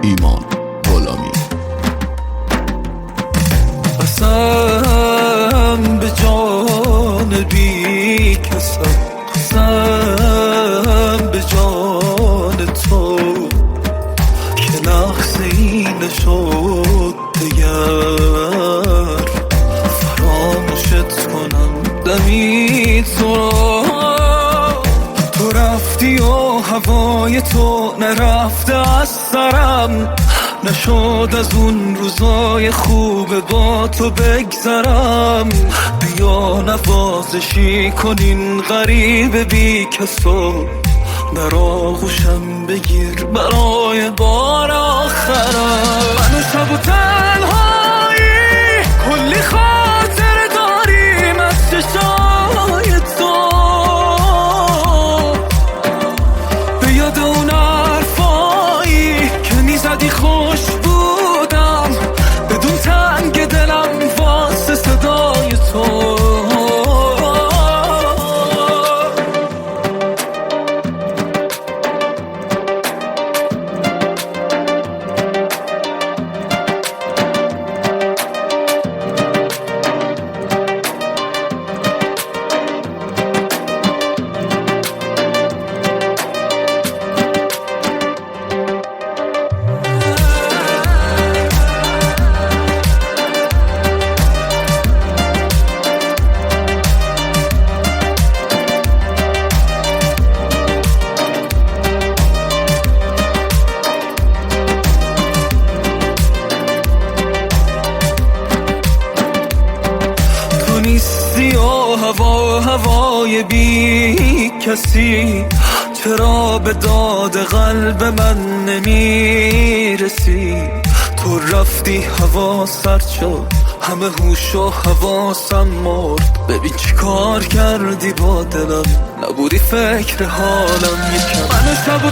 ایمان غلامی. قسم به جان بی کسم، قسم به جان تو که لحظه‌ای نشد دگر فراموشت کنم دمی تو را. تو رفتی و هوای تو نرفته از سرم، نشد از اون روزای خوب با تو بگذرم. بیا نوازشی کنین غریب بی کسو، در آغوشم بگیر برای بار آخرم. من و شب و تنهایی کلی خاطر داریم از چشای تو، به یاد اون حرفایی که میزدی خوش بودم، بدون تنگ دلم واسه صدای تو. نیستی و هوای بی کسی، چرا به داد قلب من نمیرسی؟ تو رفتی هوا سرد شد، همه هوش و حواسم مرد. ببین چی کار کردی با دلم، نبودی فکر حالم یکم. من شب و